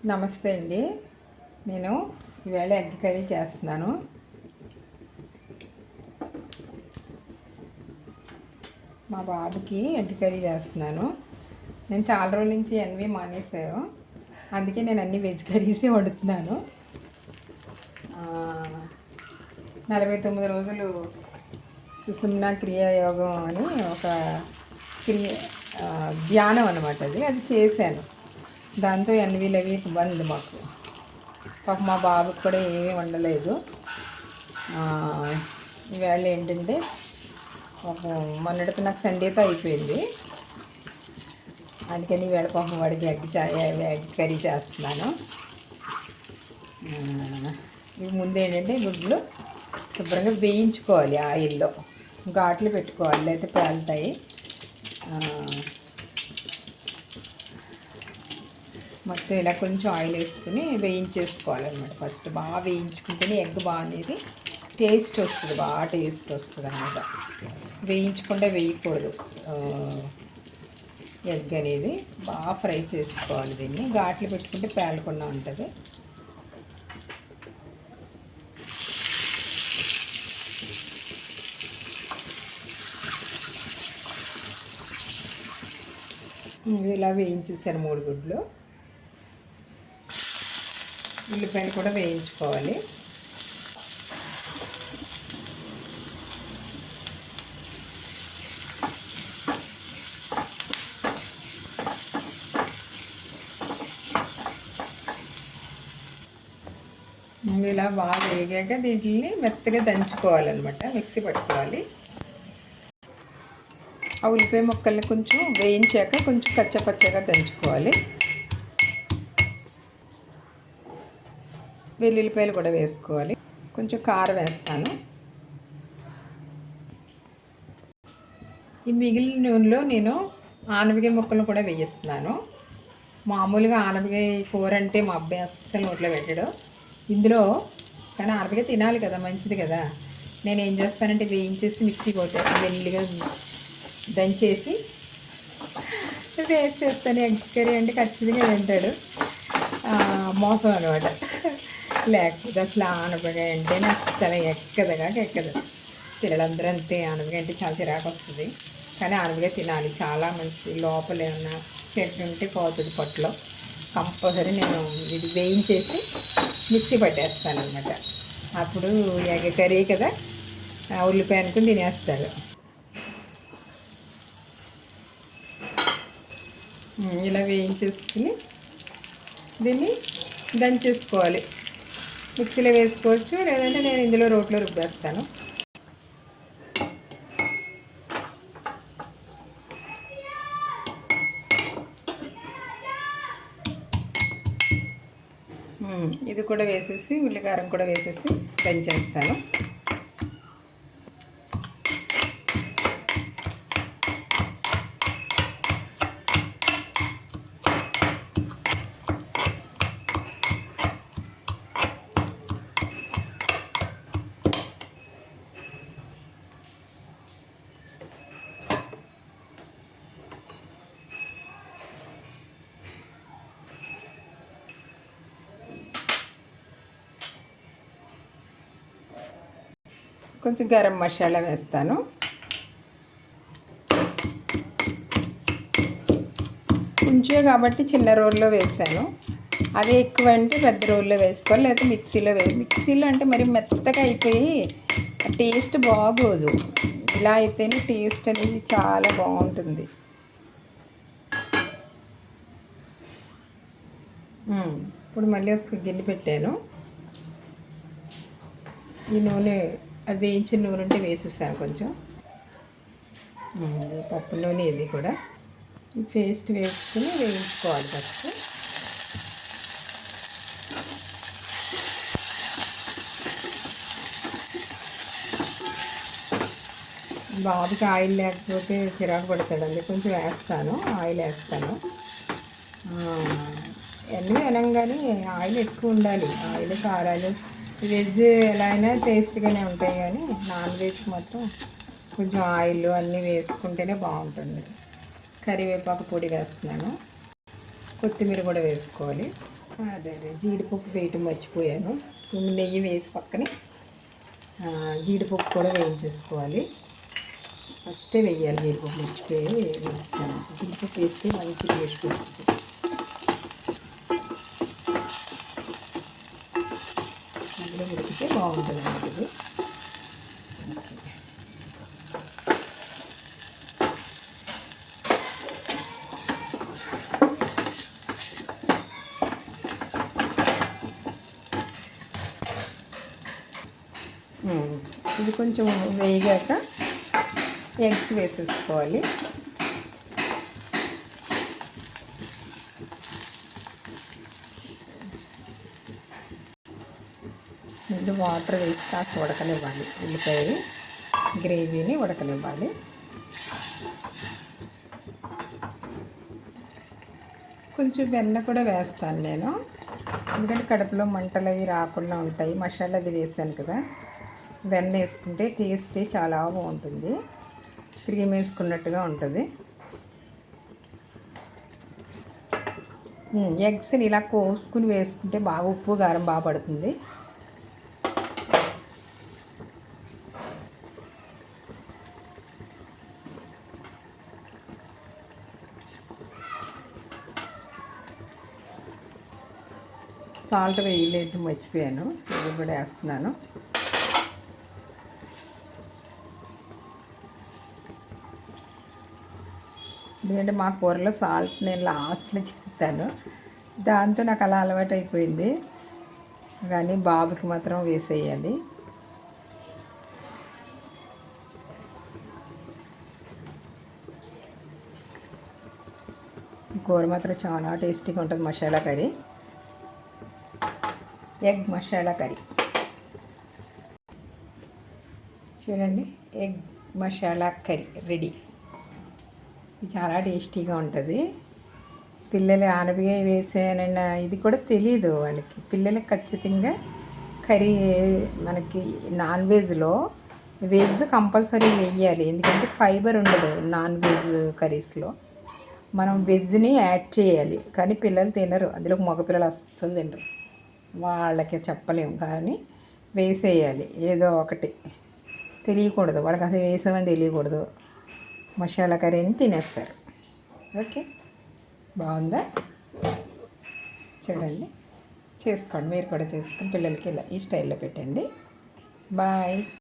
నమస్తే అండి. నేను ఈవేళ ఎగ్ కర్రీ చేస్తున్నాను. మా బాబుకి ఎగ్ కర్రీ చేస్తున్నాను. నేను చాలా రోజుల నుంచి ఎన్వి మానేసాను, అందుకే నేను అన్ని వెజ్ కర్రీసే వండుతున్నాను. 49 రోజులు సుషుమ్నా క్రియాయోగం అని ఒక ధ్యానం అనమాట. అది చేశాను. దాంతో ఎన్వీలు అవి బంద్ మాకు. పాప మా బాబుకి కూడా ఏమీ వండలేదు. ఈవేళ ఏంటంటే మొన్నటికి నాకు సండేతో అయిపోయింది, అందుకని ఈవేళ పాపం వాడికి ఎగ్ కర్రీ చేస్తున్నాను. ఇవి ముందు ఏంటంటే గుడ్లు శుభ్రంగా వేయించుకోవాలి, ఆయిల్లో ఘాట్లు పెట్టుకోవాలి, లేకపోతే పేలుతాయి. మొత్తం ఇలా కొంచెం ఆయిల్ వేసుకుని వేయించేసుకోవాలన్నమాట. ఫస్ట్ బాగా వేయించుకుంటేనే ఎగ్ బాగా అనేది టేస్ట్ వస్తుంది, బాగా టేస్ట్ వస్తుంది అన్నమాట. వేయించకుండా వేయకూడదు. ఎగ్ అనేది బాగా ఫ్రై చేసుకోవాలి. దీన్ని ఘాట్లు పెట్టుకుంటే పేలకుండా ఉంటుంది. ఇలా వేయించేసాను 3 గుడ్లు. ఉల్లిపాయలు కూడా వేయించుకోవాలి. ఇలా బాగా వేగాక దీంట్ని మెత్తగా దంచుకోవాలన్నమాట, మిక్సీ పట్టుకోవాలి. ఆ ఉల్లిపాయ ముక్కల్ని కొంచెం వేయించాక కొంచెం కచ్చపచ్చగా దంచుకోవాలి. వెల్లుల్లిపాయలు కూడా వేసుకోవాలి. కొంచెం కారం వేస్తాను. ఈ మిగిలిన నూనెలో నేను ఆనపకాయ ముక్కలు కూడా వేయిస్తున్నాను. మామూలుగా ఆనపకాయ కూర అంటే మా అబ్బాయి అస్సలు నోట్లో పెట్టడు. ఇందులో కానీ ఆనపకాయ తినాలి కదా, మంచిది కదా. నేను ఏం చేస్తానంటే వేయించేసి మిక్సీ కొట్టాను, వెల్లిగా దంచేసి వేసేస్తాను. ఎగ్ కర్రీ అంటే ఖచ్చితంగా తింటాడు. మోసం అనమాట. లేకపోతే అసలు ఆనపకాయ అంటేనే అస్సలు ఎక్కదు. పిల్లలందరూ అంతే. ఆనపకాయ అంటే చాలా చిరాకు వస్తుంది, కానీ ఆనపకాయ తినాలి, చాలా మంచిది. లోపల ఏమన్నా చెట్టు ఉంటే పోతుంది పొట్టలో. కంపల్సరీ నేను ఇది వేయించేసి మిక్సీ పట్టేస్తాను అనమాట. అప్పుడు ఎగ్ కర్రీ కదా, ఉల్లిపాయ అనుకుని తినేస్తారు. ఇలా వేయించేసుకుని దీన్ని దంచేసుకోవాలి. మిక్సీలో వేసుకోవచ్చు, లేదంటే నేను ఇందులో రోట్లో రుబ్బేస్తాను. ఇది కూడా వేసేసి ఉల్లికారం కూడా వేసేసి దంచేస్తాను. కొంచెం గరం మసాలా వేస్తాను. కొంచెం కాబట్టి చిన్న రోల్లో వేస్తాను. అదే ఎక్కువ అంటే పెద్ద రోల్లో వేసుకోవాలి, లేకపోతే మిక్సీలో అంటే మరి మెత్తగా అయిపోయి టేస్ట్ బాగోదు. ఇలా అయితేనే టేస్ట్ అనేది చాలా బాగుంటుంది. ఇప్పుడు మళ్ళీ ఒక గిన్నె పెట్టాను. ఈ నూనె అవి వేయించిన నూనె ఉంటే వేసేసాను కొంచెం. పప్పు నూనె ఇది కూడా ఈ పేస్ట్ వేసుకుని వేయించుకోవాలి ఫస్ట్. బాబుకి ఆయిల్ లేకపోతే చిరాకు పడతాడండి, కొంచెం వేస్తాను, ఆయిల్ వేస్తాను. అన్నీ అనగానే ఆయిల్ ఎక్కువ ఉండాలి. ఆయిల్, కారాలు వెజ్ ఎలా అయినా టేస్ట్గానే ఉంటాయి, కానీ నాన్ వెజ్ మాత్రం కొంచెం ఆయిల్ అన్నీ వేసుకుంటేనే బాగుంటుంది. కరివేపాకు పొడి వేస్తున్నాను, కొత్తిమీర కూడా వేసుకోవాలి. అదే అదే జీడిపప్పు వేయటం మర్చిపోయాను. నెయ్యి వేసి పక్కనే జీడిపప్పు కూడా వేయించేసుకోవాలి. ఫస్టే వేయాలి జీడిపప్పు, మర్చిపోయి వేస్తాను. జీడిపప్పు వేస్తే మంచి టేస్ట్ వస్తుంది. అందులో ఉడికితే బాగుంటుంది అన్నమాట ఇది. ఇది కొంచెం వేగాక ఎగ్స్ వేసేసుకోవాలి. ముందు వాటర్ వేసి కాస్త ఉడకనివ్వాలి. ఉల్లిపాయ గ్రేవీని ఉడకనివ్వాలి. కొంచెం వెన్న కూడా వేస్తాను నేను, ఎందుకంటే కడుపులో మంటలు అవి రాకుండా ఉంటాయి. మసాలా అది వేసాను కదా, వెన్న వేసుకుంటే టేస్ట్ చాలా బాగుంటుంది. క్రీమ్ వేసుకున్నట్టుగా ఉంటుంది. ఎగ్స్ని ఇలా కోసుకుని వేసుకుంటే బాగా ఉప్పు కారం బాగా పడుతుంది. సాల్ట్ వేయలేదు, మర్చిపోయాను. ఇది కూడా వేస్తున్నాను. ఎందుకంటే మా కూరలో సాల్ట్ నేను లాస్ట్లో చెప్తాను, దాంతో నాకు అలా అలవాటు అయిపోయింది. కానీ బాబుకి మాత్రం వేసేయాలి. కూర మాత్రం చాలా టేస్టీగా ఉంటుంది. Masala curry, egg masala curry చూడండి. Egg masala curry ready. ఇది చాలా టేస్టీగా ఉంటుంది. పిల్లలు ఆనపకాయ వేసానన్న ఇది కూడా తెలియదు వాళ్ళకి. పిల్లలకి ఖచ్చితంగా కర్రీ, మనకి నాన్ వెజ్లో వెజ్ కంపల్సరీ వేయాలి, ఎందుకంటే ఫైబర్ ఉండదు నాన్ వెజ్ కర్రీస్లో. మనం వెజ్ని యాడ్ చేయాలి, కానీ పిల్లలు తినరు. అందులో మగపిల్లలు అస్సలు తినరు, వాళ్ళకి చెప్పలేము. కానీ వేసేయాలి, ఏదో ఒకటి. తెలియకూడదు వాళ్ళకి, అసలు వేసామని తెలియకూడదు. మసాలా కర్రీని తినేస్తారు. ఓకే, బాగుందా? చూడండి, చేసుకోండి. మీరు కూడా చేసుకొని పిల్లలకి ఇలా ఈ స్టైల్లో పెట్టండి. బాయ్.